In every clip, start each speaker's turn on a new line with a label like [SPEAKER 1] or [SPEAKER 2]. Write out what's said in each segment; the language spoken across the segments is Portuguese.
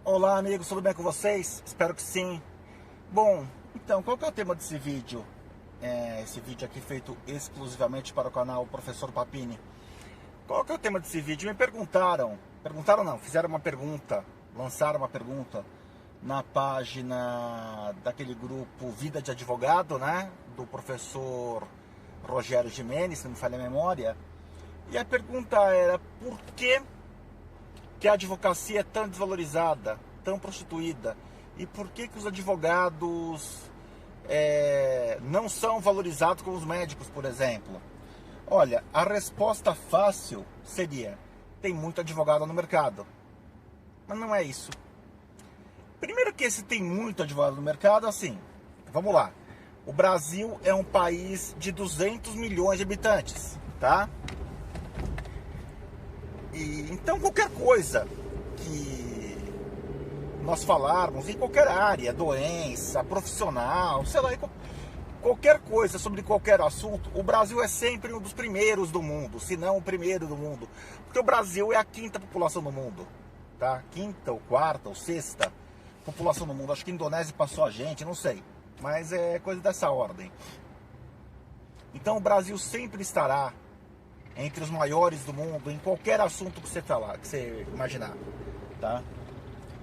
[SPEAKER 1] Olá amigos, tudo bem com vocês? Espero que sim. Bom, então qual que é o tema desse vídeo? Esse vídeo aqui feito exclusivamente para o canal Professor Papini. Qual que é o tema desse vídeo? Me perguntaram não, fizeram uma pergunta, lançaram uma pergunta na página daquele grupo Vida de Advogado, né? Do professor Rogério Gimenez, se não me falha a memória. E a pergunta era: por que a advocacia é tão desvalorizada, tão prostituída? E por que os advogados não são valorizados como os médicos, por exemplo? Olha, a resposta fácil seria: tem muito advogado no mercado. Mas não é isso. Primeiro que se tem muito advogado no mercado, assim, vamos lá. O Brasil é um país de 200 milhões de habitantes, tá? E então qualquer coisa que nós falarmos em qualquer área, doença, profissional, sei lá, qualquer coisa sobre qualquer assunto, o Brasil é sempre um dos primeiros do mundo, se não o primeiro do mundo, porque o Brasil é a quinta população do mundo, tá? Quinta ou quarta ou sexta população do mundo. Acho que a Indonésia passou a gente, não sei, mas é coisa dessa ordem. Então o Brasil sempre estará entre os maiores do mundo em qualquer assunto que você falar, que você imaginar, tá?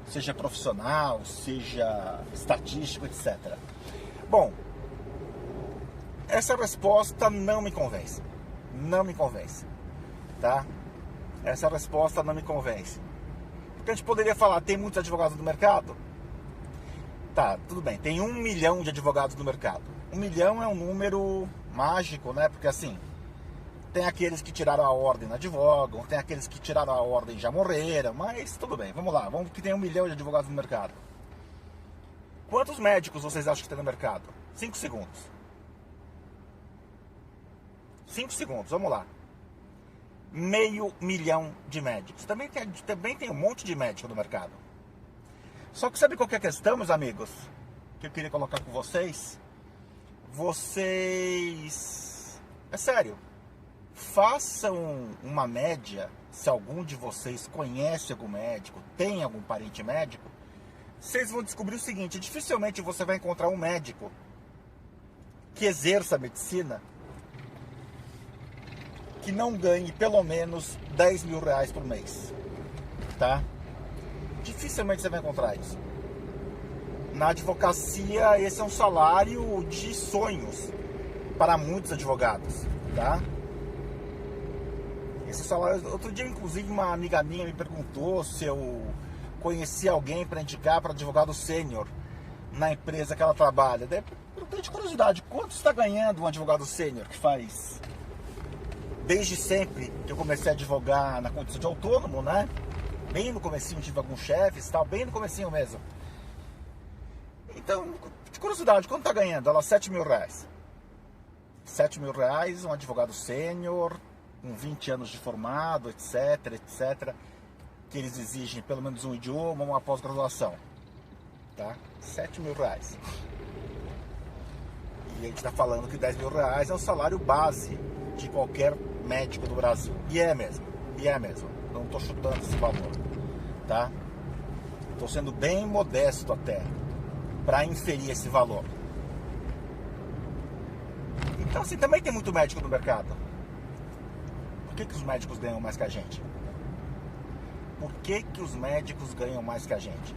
[SPEAKER 1] Seja profissional, seja estatístico, etc. Bom, essa resposta não me convence. Não me convence, tá? Essa resposta não me convence. Porque a gente poderia falar: tem muitos advogados no mercado? Tá, tudo bem, tem 1 milhão de advogados no mercado. 1 milhão é um número mágico, né? Porque assim, tem aqueles que tiraram a ordem, não advogam, tem aqueles que tiraram a ordem e já morreram, mas tudo bem, vamos lá, vamos que tem 1 milhão de advogados no mercado. Quantos médicos vocês acham que tem no mercado? 5 segundos. 5 segundos, vamos lá. 500 mil de médicos. Também tem um monte de médico no mercado. Só que sabe qual que é a questão, meus amigos? Que eu queria colocar com vocês? É sério. Façam uma média, se algum de vocês conhece algum médico, tem algum parente médico, vocês vão descobrir o seguinte: dificilmente você vai encontrar um médico que exerça a medicina que não ganhe pelo menos 10 mil reais por mês, tá? Dificilmente você vai encontrar isso. Na advocacia, esse é um salário de sonhos para muitos advogados, tá? Esse salário. Outro dia, inclusive, uma amiga minha me perguntou se eu conhecia alguém para indicar para advogado sênior na empresa que ela trabalha. Daí eu tenho de curiosidade: quanto está ganhando um advogado sênior que faz? Desde sempre que eu comecei a advogar na condição de autônomo, né? Bem no comecinho tive alguns chefes e tal, bem no comecinho mesmo. Então, de curiosidade, quanto está ganhando? Ela, 7 mil reais. 7 mil reais, um advogado sênior, com 20 anos de formado, etc, etc, que eles exigem pelo menos um idioma, uma pós-graduação, tá? 7 mil reais. E a gente está falando que 10 mil reais é o salário base de qualquer médico do Brasil. E é mesmo. Não estou chutando esse valor, tá? Estou sendo bem modesto até para inferir esse valor. Então, assim, também tem muito médico no mercado. Por que os médicos ganham mais que a gente? Por que os médicos ganham mais que a gente?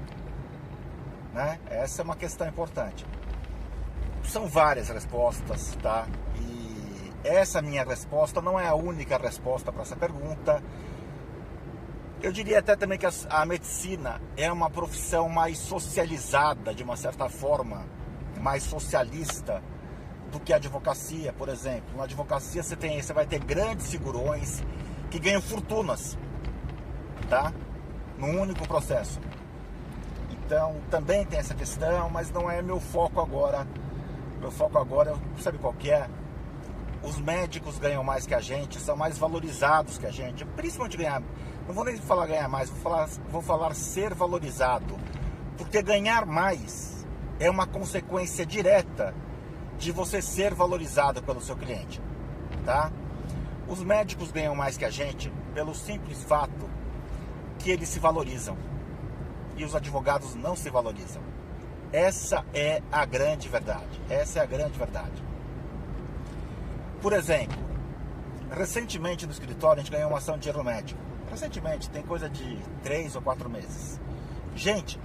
[SPEAKER 1] Né? Essa é uma questão importante. São várias respostas, tá? E essa minha resposta não é a única resposta para essa pergunta. Eu diria até também que a medicina é uma profissão mais socializada, de uma certa forma, mais socialista do que a advocacia, por exemplo. Na advocacia você vai ter grandes figurões que ganham fortunas, tá? Num único processo. Então também tem essa questão, mas não é meu foco agora. Meu foco agora, sabe qual que é? Os médicos ganham mais que a gente, são mais valorizados que a gente, principalmente ganhar. Não vou nem falar ganhar mais, vou falar ser valorizado, porque ganhar mais é uma consequência direta de você ser valorizado pelo seu cliente, tá? Os médicos ganham mais que a gente pelo simples fato que eles se valorizam. e os advogados não se valorizam. Essa é a grande verdade. Essa é a grande verdade. Por exemplo, recentemente no escritório a gente ganhou uma ação de erro médico. Recentemente, tem coisa de 3 ou 4 meses. Gente,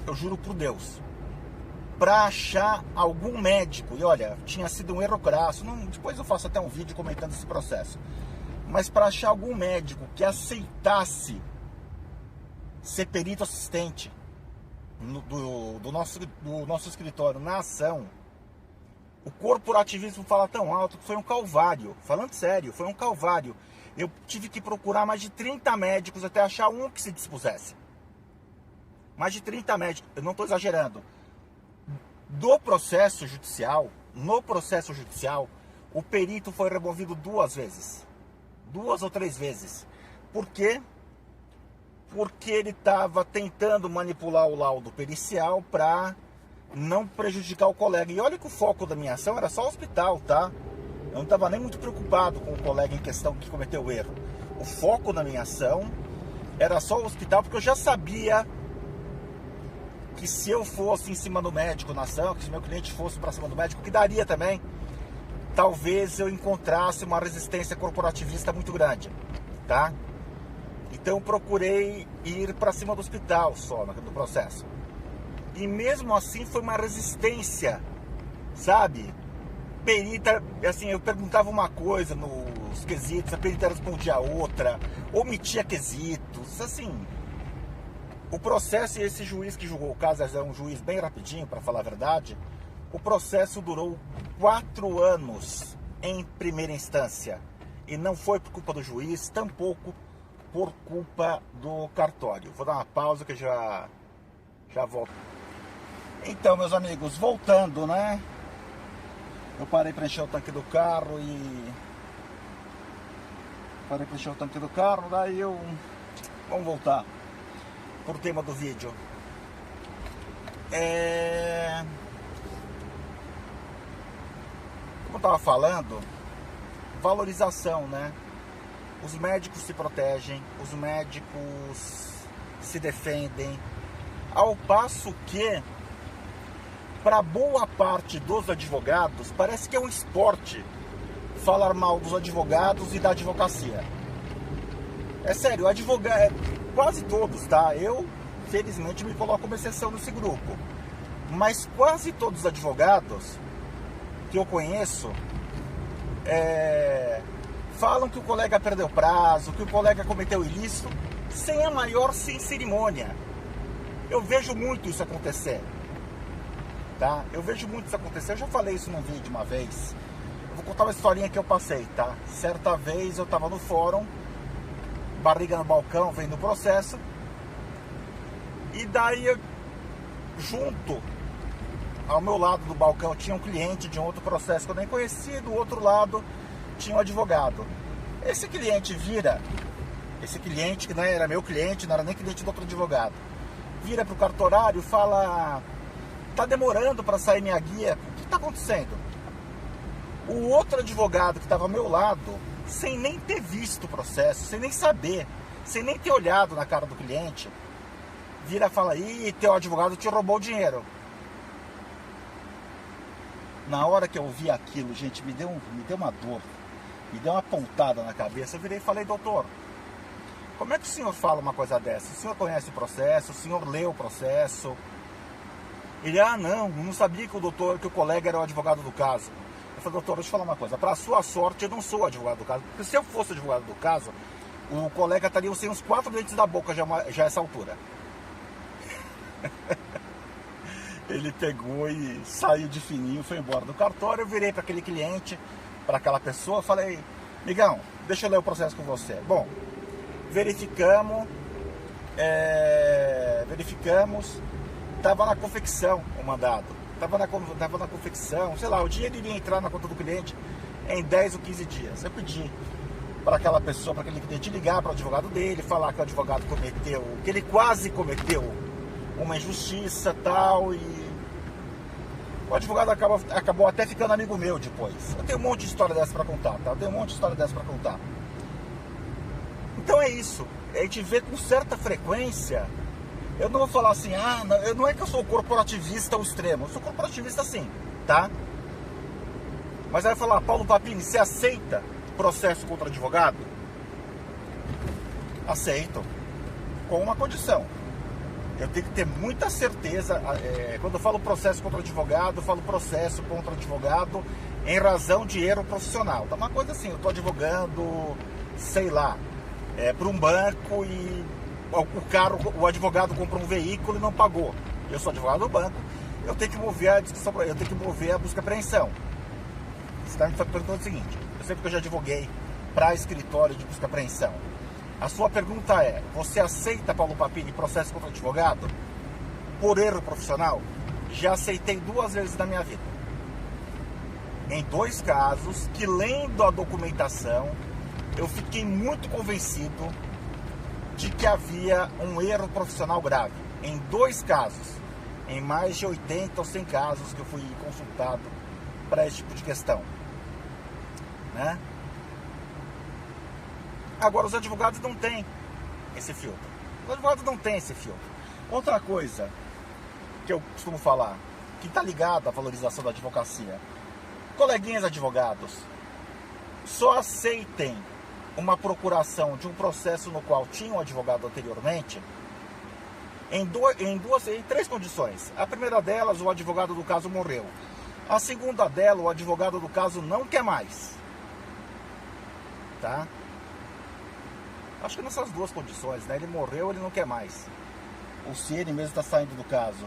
[SPEAKER 1] eu juro por Deus, para achar algum médico, e olha, tinha sido um erro crasso, depois eu faço até um vídeo comentando esse processo, mas para achar algum médico que aceitasse ser perito assistente do nosso escritório na ação, o corporativismo fala tão alto que foi um calvário. Falando sério, foi um calvário. Eu tive que procurar mais de 30 médicos até achar um que se dispusesse. Mais de 30 médicos, eu não estou exagerando. No processo judicial, o perito foi removido 2 vezes. 2 ou 3 vezes. Por quê? Porque ele estava tentando manipular o laudo pericial para não prejudicar o colega. E olha que o foco da minha ação era só o hospital, tá? Eu não estava nem muito preocupado com o colega em questão que cometeu o erro. O foco da minha ação era só o hospital, porque eu já sabia que se eu fosse em cima do médico na ação, que se meu cliente fosse para cima do médico, que daria também, talvez eu encontrasse uma resistência corporativista muito grande, tá? Então eu procurei ir para cima do hospital só no processo. E mesmo assim foi uma resistência, sabe? Perita, assim, eu perguntava uma coisa nos quesitos, a perita respondia outra, omitia quesitos, assim. O processo, e esse juiz que julgou o caso é um juiz bem rapidinho, para falar a verdade, o processo durou 4 anos em primeira instância. E não foi por culpa do juiz, tampouco por culpa do cartório. Vou dar uma pausa que já volto. Então, meus amigos, voltando, né? Eu parei para encher o tanque do carro daí vamos voltar pro tema do vídeo. Como eu tava falando, valorização, né? Os médicos se protegem, os médicos se defendem, ao passo que para boa parte dos advogados parece que é um esporte falar mal dos advogados e da advocacia. É sério, quase todos, tá? Eu, felizmente, me coloco como exceção nesse grupo. Mas quase todos os advogados que eu conheço falam que o colega perdeu prazo, que o colega cometeu ilícito, sem a maior sem cerimônia. Eu vejo muito isso acontecer. Tá? Eu vejo muito isso acontecer. Eu já falei isso num vídeo uma vez. Eu vou contar uma historinha que eu passei, tá? Certa vez eu tava no fórum, barriga no balcão, vendo o processo, e daí junto ao meu lado do balcão tinha um cliente de um outro processo que eu nem conhecia, do outro lado tinha um advogado. Esse cliente que não era meu cliente, não era nem cliente do outro advogado, vira pro cartorário e fala: tá demorando para sair minha guia, o que tá acontecendo? O outro advogado que estava ao meu lado, sem nem ter visto o processo, sem nem saber, sem nem ter olhado na cara do cliente, vira e fala: ih, teu advogado te roubou o dinheiro. Na hora que eu ouvi aquilo, gente, me deu uma dor, me deu uma pontada na cabeça. Eu virei e falei: doutor, como é que o senhor fala uma coisa dessa? O senhor conhece o processo, o senhor leu o processo? Ele: ah, não sabia que o colega era o advogado do caso. Eu falei: doutor, deixa eu falar uma coisa, para sua sorte eu não sou o advogado do caso, porque se eu fosse o advogado do caso, o colega estaria sem uns 4 dentes da boca já a essa altura. Ele pegou e saiu de fininho, foi embora do cartório. Eu virei para aquele cliente, para aquela pessoa, falei: migão, deixa eu ler o processo com você. Bom, verificamos, estava na confecção o mandado, estava na confecção, sei lá, o dinheiro iria entrar na conta do cliente em 10 ou 15 dias. Eu pedi para aquela pessoa, para aquele cliente, ligar para o advogado dele, falar que o advogado que ele quase cometeu uma injustiça tal, e o advogado acabou até ficando amigo meu depois. Eu tenho um monte de história dessa para contar, tá? Então é isso, a gente vê com certa frequência Eu não vou falar assim, não é que eu sou corporativista ao extremo, eu sou corporativista sim, tá? Mas aí vai falar, Paulo Papini, você aceita processo contra advogado? Aceito, com uma condição. Eu tenho que ter muita certeza, quando eu falo processo contra advogado, eu falo processo contra advogado em razão de erro profissional. Tá uma coisa assim, eu estou advogando, sei lá, para um banco e o advogado comprou um veículo e não pagou. Eu sou advogado do banco, eu tenho que mover a discussão, eu tenho que mover a busca e apreensão. Você está me perguntando o seguinte, eu sei porque eu já advoguei para escritório de busca e apreensão. A sua pergunta é, você aceita, Paulo Papini, processo contra advogado por erro profissional? Já aceitei 2 vezes na minha vida. Em 2 casos que, lendo a documentação, eu fiquei muito convencido de que havia um erro profissional grave. Em 2 casos, em mais de 80 ou 100 casos que eu fui consultado para esse tipo de questão, né? Agora, os advogados não têm esse filtro. Os advogados não têm esse filtro. Outra coisa que eu costumo falar, que está ligado à valorização da advocacia. Coleguinhas advogados, só aceitem uma procuração de um processo no qual tinha um advogado anteriormente em 3 condições. A primeira delas, o advogado do caso morreu. A segunda dela, o advogado do caso não quer mais. Tá? Acho que nessas 2 condições, né? Ele morreu, ele não quer mais. Ou se ele mesmo está saindo do caso.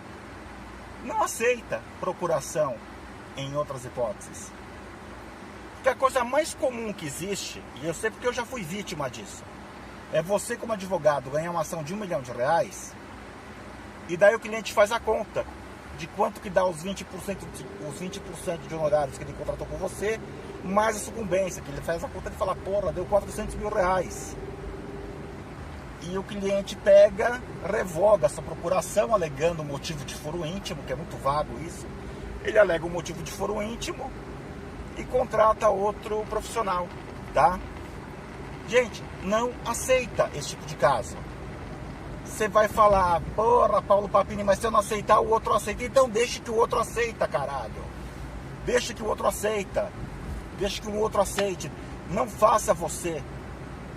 [SPEAKER 1] Não aceita procuração em outras hipóteses. Porque a coisa mais comum que existe, e eu sei porque eu já fui vítima disso, é você como advogado ganhar uma ação de R$1 milhão, e daí o cliente faz a conta de quanto que dá os 20% de honorários que ele contratou com você, mais a sucumbência, que ele faz a conta e fala, porra, deu R$400 mil. E o cliente pega, revoga essa procuração, alegando o motivo de foro íntimo, que é muito vago isso. Ele alega o motivo de foro íntimo e contrata outro profissional, tá? Gente, não aceita esse tipo de caso. Você vai falar, porra, Paulo Papini, mas se eu não aceitar, o outro aceita. Então deixa que o outro aceita, caralho. Deixa que o outro aceita. Deixa que o outro aceite. Não faça você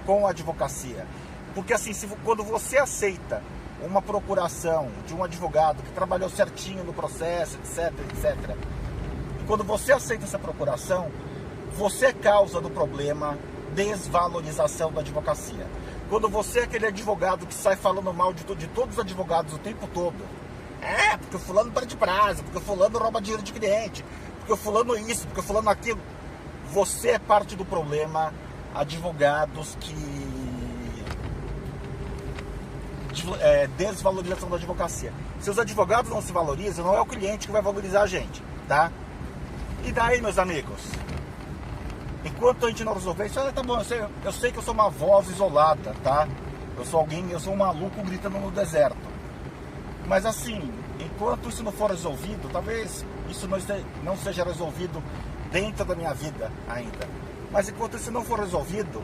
[SPEAKER 1] com a advocacia. Porque assim, quando você aceita uma procuração de um advogado que trabalhou certinho no processo, etc, etc, e quando você aceita essa procuração, você é causa do problema desvalorização da advocacia. Quando você é aquele advogado que sai falando mal de todos os advogados o tempo todo, porque o fulano perde prazo, porque o fulano rouba dinheiro de cliente, porque o fulano isso, porque o fulano aquilo, você é parte do problema. Advogados que desvalorização da advocacia. Se os advogados não se valorizam, não é o cliente que vai valorizar a gente, tá? E daí, meus amigos, enquanto a gente não resolver isso, tá bom, eu sei que eu sou uma voz isolada, tá? Eu sou um maluco gritando no deserto. Mas assim, enquanto isso não for resolvido, talvez isso não seja resolvido dentro da minha vida ainda. Mas enquanto isso não for resolvido,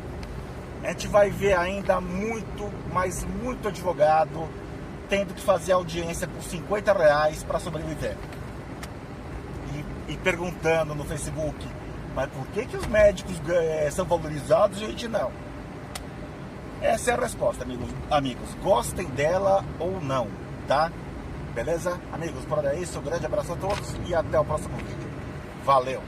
[SPEAKER 1] a gente vai ver ainda muito, mas muito advogado tendo que fazer audiência por R$50 para sobreviver. E perguntando no Facebook, mas por que os médicos são valorizados e a gente não? Essa é a resposta, amigos. Gostem dela ou não, tá? Beleza? Amigos, por hora é isso. Um grande abraço a todos e até o próximo vídeo. Valeu!